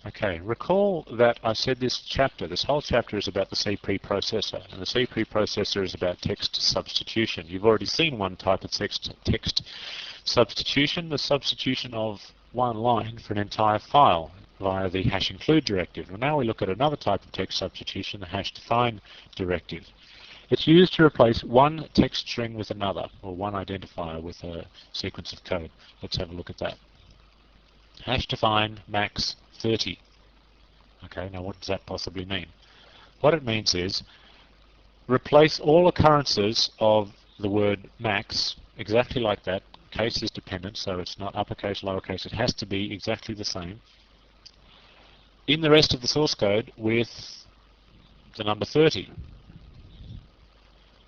Okay, recall that I said this whole chapter is about the C preprocessor, and the C preprocessor is about text substitution. You've already seen one type of text substitution, the substitution of one line for an entire file via the hash include directive. And now we look at another type of text substitution, the hash define directive. It's used to replace one text string with another, or one identifier with a sequence of code. Let's have a look at that. Hash define max 30. Okay, now what does that possibly mean? What it means is replace all occurrences of the word max exactly like that. Case is dependent, so it's not uppercase, lowercase. It has to be exactly the same in the rest of the source code with the number 30.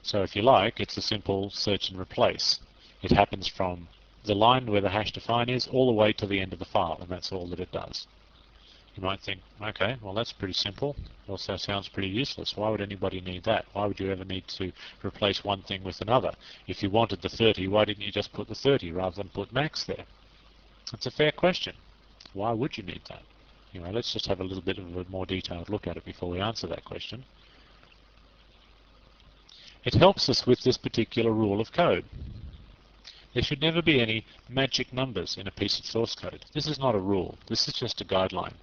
So if you like, it's a simple search and replace. It happens from the line where the hash define is all the way to the end of the file, and that's all that it does. You might think, okay, well that's pretty simple. Also sounds pretty useless. Why would anybody need that? Why would you ever need to replace one thing with another? If you wanted the 30, why didn't you just put the 30 rather than put max there? That's a fair question. Why would you need that? Anyway, let's just have a little bit of a more detailed look at it before we answer that question. It helps us with this particular rule of code. There should never be any magic numbers in a piece of source code. This is not a rule. This is just a guideline.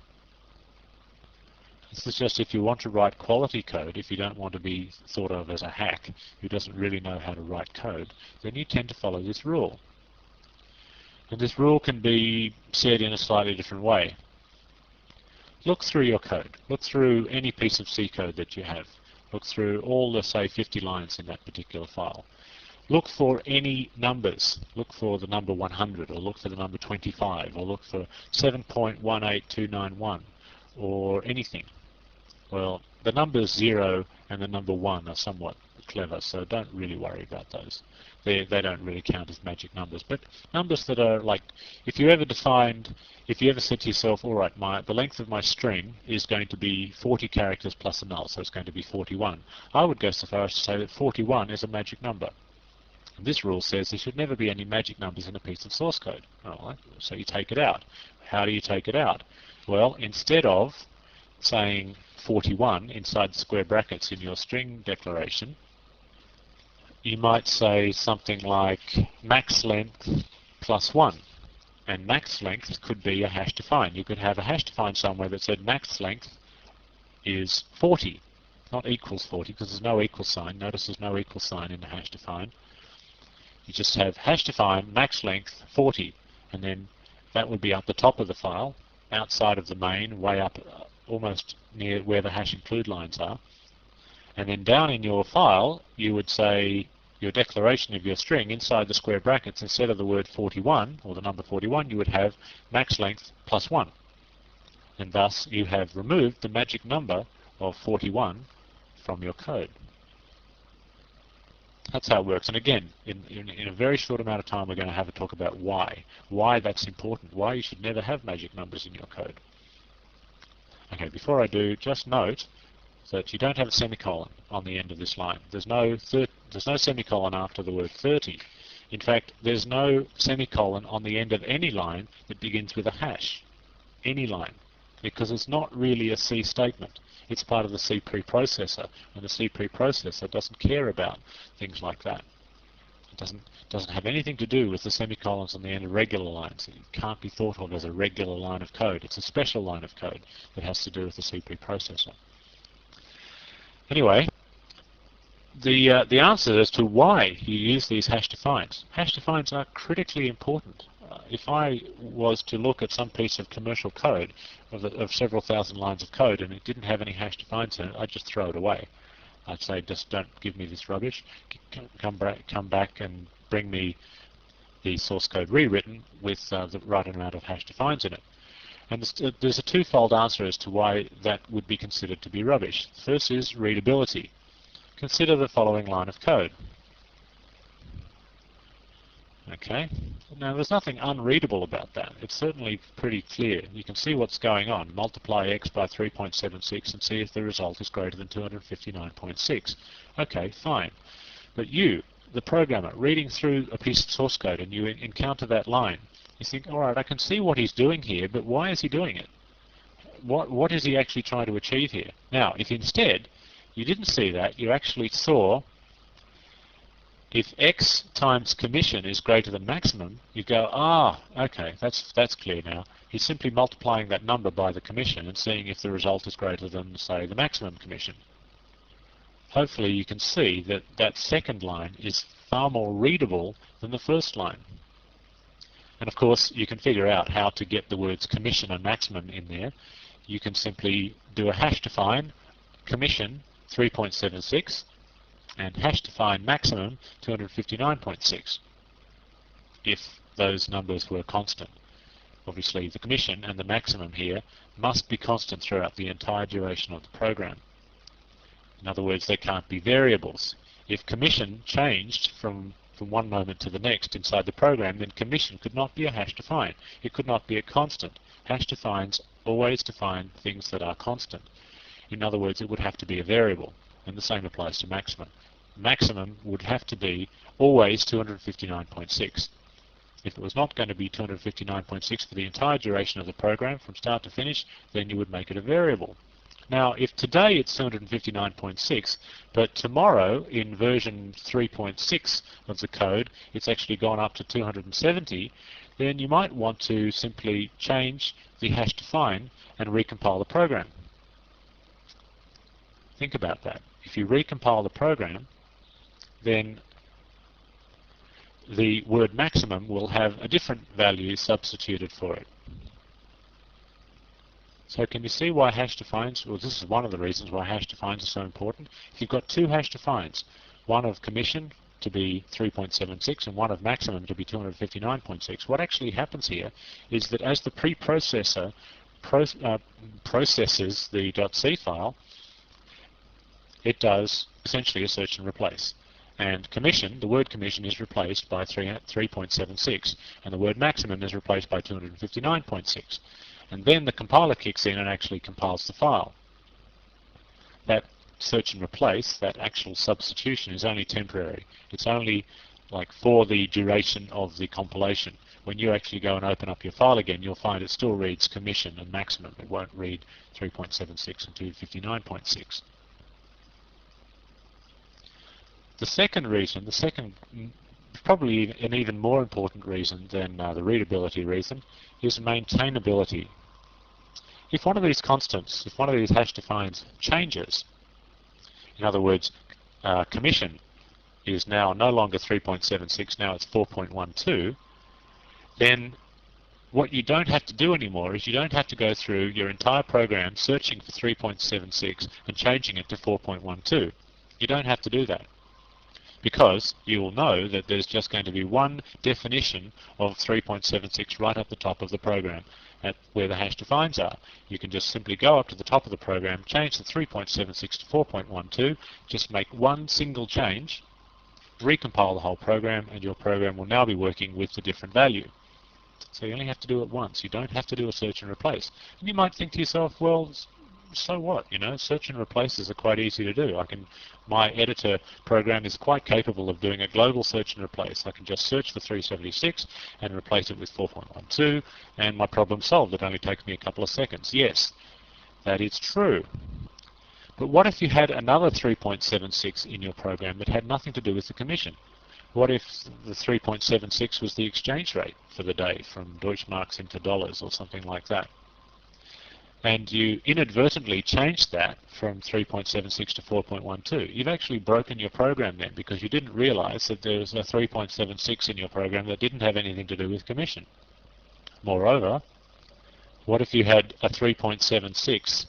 This is just if you want to write quality code, if you don't want to be thought of as a hack who doesn't really know how to write code, then you tend to follow this rule. And this rule can be said in a slightly different way. Look through your code. Look through any piece of C code that you have. Look through all the, say, 50 lines in that particular file. Look for any numbers. Look for the number 100, or look for the number 25, or look for 7.18291, or anything. Well, the numbers 0 and the number 1 are somewhat clever, so don't really worry about those. They don't really count as magic numbers. But numbers that are like, if you ever said to yourself, all right, the length of my string is going to be 40 characters plus a null, so it's going to be 41. I would go so far as to say that 41 is a magic number. And this rule says there should never be any magic numbers in a piece of source code. All right, so you take it out. How do you take it out? Well, instead of saying 41 inside the square brackets in your string declaration, you might say something like max length plus 1. And max length could be a hash define. You could have a hash define somewhere that said max length is 40, not equals 40, because there's no equal sign. Notice there's no equal sign in the hash define. You just have hash define max length 40, and then that would be up the top of the file, outside of the main, way up almost near where the hash include lines are. And then down in your file, you would say your declaration of your string inside the square brackets, instead of the word 41, or the number 41, you would have max length plus 1. And thus you have removed the magic number of 41 from your code. That's how it works. And again, in a very short amount of time, we're going to have a talk about why that's important, why you should never have magic numbers in your code. Okay, before I do, just note that you don't have a semicolon on the end of this line. There's no semicolon after the word 30. In fact, there's no semicolon on the end of any line that begins with a hash. Any line. Because it's not really a C statement. It's part of the C preprocessor, and the C preprocessor doesn't care about things like that. It doesn't have anything to do with the semicolons on the end of regular lines. It can't be thought of as a regular line of code. It's a special line of code that has to do with the C preprocessor. Anyway, the answer as to why you use these hash defines. Hash defines are critically important. If I was to look at some piece of commercial code of several thousand lines of code and it didn't have any hash defines in it, I'd just throw it away. I'd say, just don't give me this rubbish. Come back and bring me the source code rewritten with the right amount of hash defines in it. And there's a twofold answer as to why that would be considered to be rubbish. First is readability. Consider the following line of code. Okay, now there's nothing unreadable about that. It's certainly pretty clear. You can see what's going on. Multiply x by 3.76 and see if the result is greater than 259.6. Okay, fine. But you, the programmer, reading through a piece of source code and you encounter that line, you think, all right, I can see what he's doing here, but why is he doing it? what is he actually trying to achieve here? Now, if instead you didn't see that, you actually saw if x times commission is greater than maximum, you go, okay, that's clear now. He's simply multiplying that number by the commission and seeing if the result is greater than, say, the maximum commission. Hopefully you can see that that second line is far more readable than the first line. And of course, you can figure out how to get the words commission and maximum in there. You can simply do a hash define commission 3.76 and hash define maximum 259.6 if those numbers were constant. Obviously, the commission and the maximum here must be constant throughout the entire duration of the program. In other words, they can't be variables. If commission changed from one moment to the next inside the program, then commission could not be a hash define. It could not be a constant. Hash defines always define things that are constant. In other words, it would have to be a variable, and the same applies to maximum. Maximum would have to be always 259.6. If it was not going to be 259.6 for the entire duration of the program from start to finish, then you would make it a variable. Now, if today it's 259.6, but tomorrow in version 3.6 of the code, it's actually gone up to 270, then you might want to simply change the hash define and recompile the program. Think about that. If you recompile the program, then the word maximum will have a different value substituted for it. So can you see why hash defines, well, this is one of the reasons why hash defines are so important. If you've got two hash defines, one of commission to be 3.76 and one of maximum to be 259.6, what actually happens here is that as the preprocessor processes the .c file, it does essentially a search and replace. And commission, the word commission is replaced by 3.76, and the word maximum is replaced by 259.6. And then the compiler kicks in and actually compiles the file. That search and replace, that actual substitution, is only temporary. It's only like for the duration of the compilation. When you actually go and open up your file again, you'll find it still reads commission and maximum. It won't read 3.76 and 259.6. The second reason, probably an even more important reason than the readability reason, is maintainability. If one of these constants, if one of these hash defines changes, in other words, commission is now no longer 3.76, now it's 4.12, then what you don't have to do anymore is you don't have to go through your entire program searching for 3.76 and changing it to 4.12. You don't have to do that, because you will know that there's just going to be one definition of 3.76 right up the top of the program at where the hash defines are. You can just simply go up to the top of the program, change the 3.76 to 4.12, just make one single change, recompile the whole program, and your program will now be working with the different value. So you only have to do it once. You don't have to do a search and replace. And you might think to yourself, well, so what? You know, search and replaces are quite easy to do. My editor program is quite capable of doing a global search and replace. I can just search for 376 and replace it with 4.12, and my problem's solved. It only takes me a couple of seconds. Yes, that is true. But what if you had another 3.76 in your program that had nothing to do with the commission? What if the 3.76 was the exchange rate for the day from Deutschmarks into dollars or something like that? And you inadvertently changed that from 3.76 to 4.12. You've actually broken your program then, because you didn't realize that there was a 3.76 in your program that didn't have anything to do with commission. Moreover, what if you had a 3.76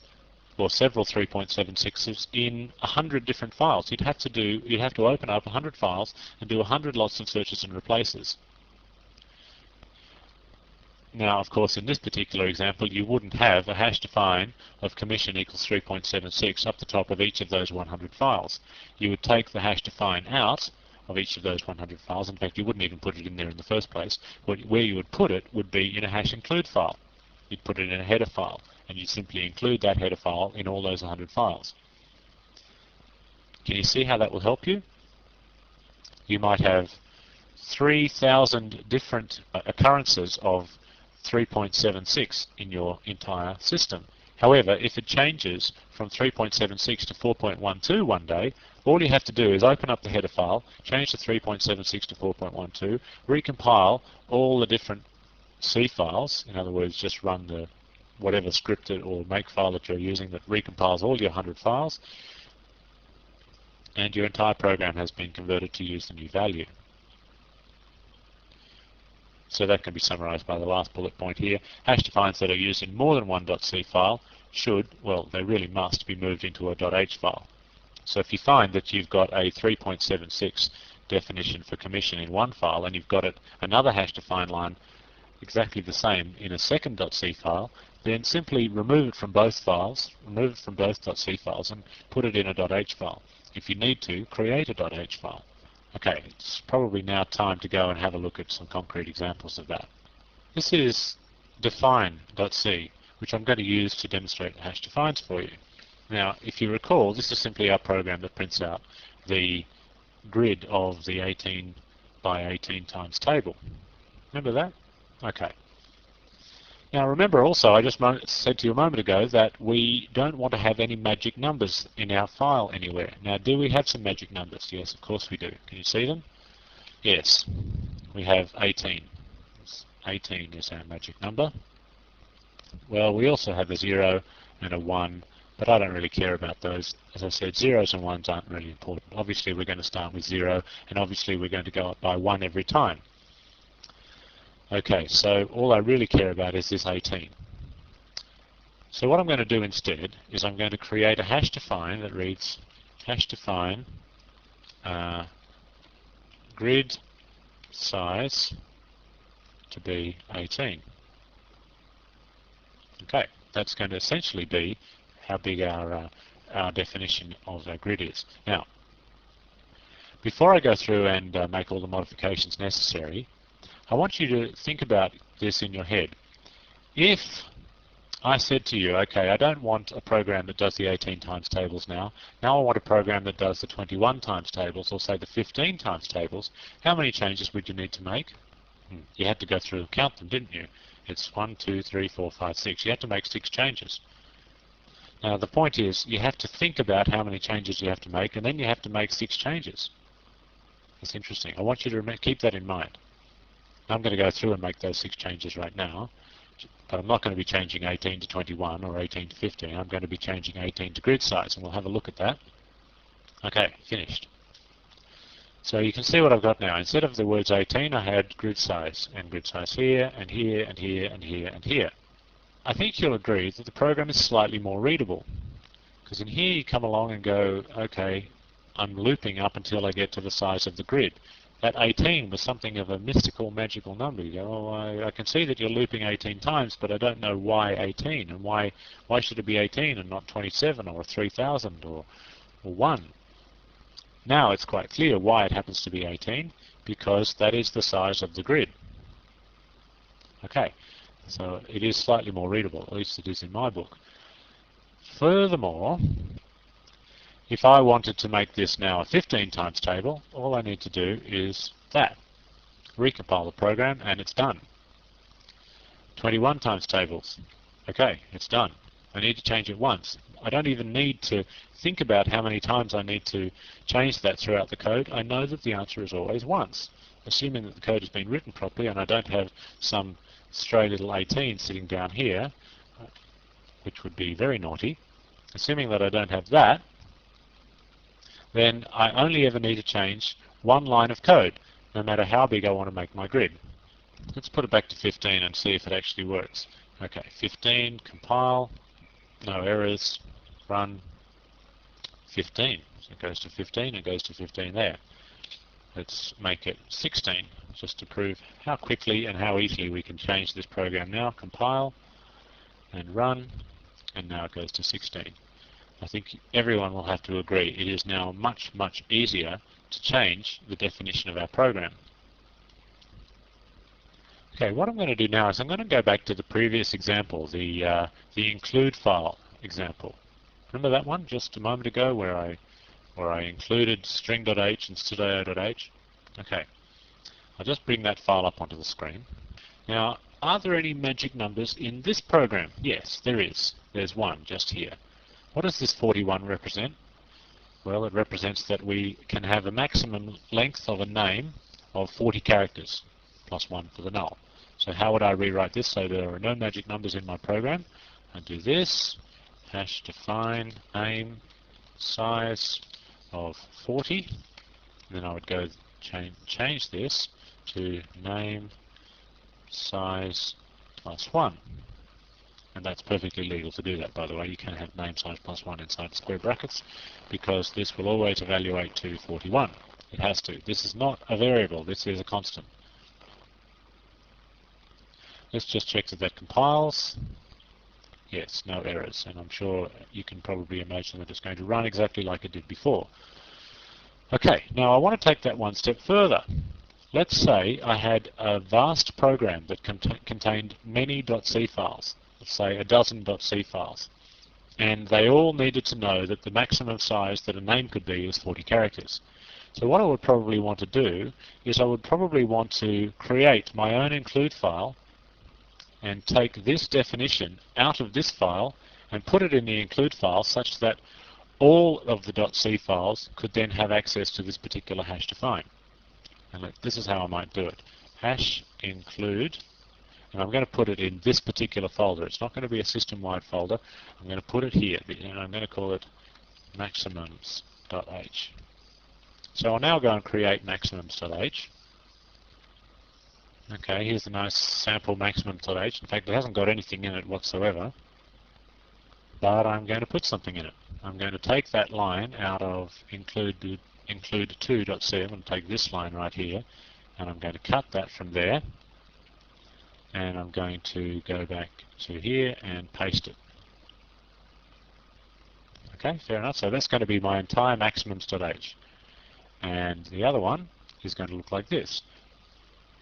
or several 3.76s in 100 different files? You'd have to open up 100 files and do 100 lots of searches and replaces. Now, of course, in this particular example, you wouldn't have a hash define of commission equals 3.76 up the top of each of those 100 files. You would take the hash define out of each of those 100 files. In fact, you wouldn't even put it in there in the first place. Where you would put it would be in a hash include file. You'd put it in a header file, and you'd simply include that header file in all those 100 files. Can you see how that will help you? You might have 3,000 different occurrences of 3.76 in your entire system. However, if it changes from 3.76 to 4.12 one day, all you have to do is open up the header file, change the 3.76 to 4.12, recompile all the different C files, in other words, just run the whatever scripted or makefile that you're using that recompiles all your 100 files, and your entire program has been converted to use the new value. So that can be summarized by the last bullet point here. Hash defines that are used in more than one .c file should, well, they really must be moved into a .h file. So if you find that you've got a 3.76 definition for commission in one file and you've got another hash define line exactly the same in a second .c file, then simply remove it from both files, remove it from both .c files and put it in a .h file. If you need to, create a .h file. Okay, it's probably now time to go and have a look at some concrete examples of that. This is define.c, which I'm going to use to demonstrate hash defines for you. Now, if you recall, this is simply our program that prints out the grid of the 18 by 18 times table. Remember that? Okay. Now remember also, I just said to you a moment ago that we don't want to have any magic numbers in our file anywhere. Now, do we have some magic numbers? Yes, of course we do. Can you see them? Yes, we have 18. 18 is our magic number. Well, we also have a 0 and a 1, but I don't really care about those. As I said, 0s and 1s aren't really important. Obviously, we're going to start with 0, and obviously we're going to go up by 1 every time. Okay, so all I really care about is this 18. So what I'm going to do instead is I'm going to create a hash define that reads hash define grid size to be 18. Okay, that's going to essentially be how big our definition of our grid is. Now, before I go through and make all the modifications necessary, I want you to think about this in your head. If I said to you, okay, I don't want a program that does the 18 times tables now I want a program that does the 21 times tables, or say the 15 times tables, how many changes would you need to make? You had to go through and count them, didn't you? It's 1, 2, 3, 4, 5, 6. You had to make 6 changes. Now the point is, you have to think about how many changes you have to make, and then you have to make 6 changes. It's interesting. I want you to keep that in mind. I'm going to go through and make those 6 changes right now, but I'm not going to be changing 18 to 21 or 18 to 15. I'm going to be changing 18 to grid size, and we'll have a look at that. Okay, finished. So you can see what I've got now. Instead of the words 18, I had grid size, and grid size here, and here, and here, and here, and here. I think you'll agree that the program is slightly more readable, because in here you come along and go, okay, I'm looping up until I get to the size of the grid. That 18 was something of a mystical, magical number. You go, oh, I can see that you're looping 18 times, but I don't know why 18, and why should it be 18 and not 27 or 3000 or 1? Now it's quite clear why it happens to be 18, because that is the size of the grid. Okay, so it is slightly more readable, at least it is in my book. Furthermore, if I wanted to make this now a 15 times table, all I need to do is that. Recompile the program and it's done. 21 times tables. Okay, it's done. I need to change it once. I don't even need to think about how many times I need to change that throughout the code. I know that the answer is always once. Assuming that the code has been written properly and I don't have some stray little 18 sitting down here, which would be very naughty. Assuming that I don't have that, then I only ever need to change one line of code, no matter how big I want to make my grid. Let's put it back to 15 and see if it actually works. Okay, 15, compile, no errors, run, 15. So it goes to 15, it goes to 15 there. Let's make it 16, just to prove how quickly and how easily we can change this program now. Compile, and run, and now it goes to 16. I think everyone will have to agree it is now much, much easier to change the definition of our program. Okay, what I'm going to do now is I'm going to go back to the previous example, the include file example. Remember that one just a moment ago where I included string.h and stdio.h? Okay, I'll just bring that file up onto the screen. Now, are there any magic numbers in this program? Yes, there is. there's 1 just here. What does this 41 represent? Well, it represents that we can have a maximum length of a name of 40 characters, plus 1 for the null. So how would I rewrite this so there are no magic numbers in my program? I do this, hash define name size of 40, and then I would go change this to name size plus 1. And that's perfectly legal to do that, by the way. You can have name size plus 1 inside the square brackets, because this will always evaluate to 41. It has to. This is not a variable, this is a constant. Let's just check that that compiles. Yes, no errors, and I'm sure you can probably imagine that it's going to run exactly like it did before. Okay, now I want to take that one step further. Let's say I had a vast program that contained many .c files, let's say a dozen .c files, and they all needed to know that the maximum size that a name could be is 40 characters. So what I would probably want to do is I would probably want to create my own include file and take this definition out of this file and put it in the include file such that all of the .c files could then have access to this particular hash define. And this is how I might do it. Hash include, and I'm going to put it in this particular folder. It's not going to be a system-wide folder. I'm going to put it here, and I'm going to call it maximums.h. So I'll now go and create maximums.h. Okay, here's a nice sample maximum.h. In fact, it hasn't got anything in it whatsoever, but I'm going to put something in it. I'm going to take that line out of include2.c. I'm going to take this line right here, and I'm going to cut that from there, and I'm going to go back to here and paste it. Okay, fair enough. So that's going to be my entire maximums.h. And the other one is going to look like this.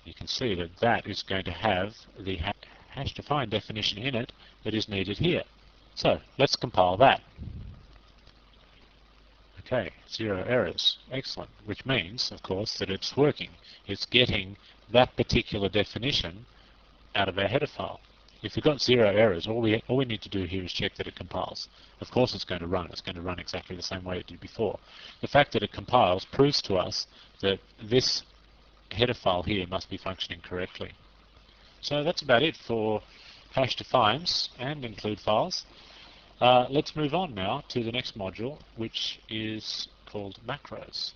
You can see that that is going to have the hash define definition in it that is needed here. So let's compile that. Okay, 0 errors. Excellent. Which means, of course, that it's working. It's getting that particular definition out of our header file. If we've got 0 errors, all we need to do here is check that it compiles. Of course it's going to run. It's going to run exactly the same way it did before. The fact that it compiles proves to us that this header file here must be functioning correctly. So that's about it for hash defines and include files. Let's move on now to the next module, which is called macros.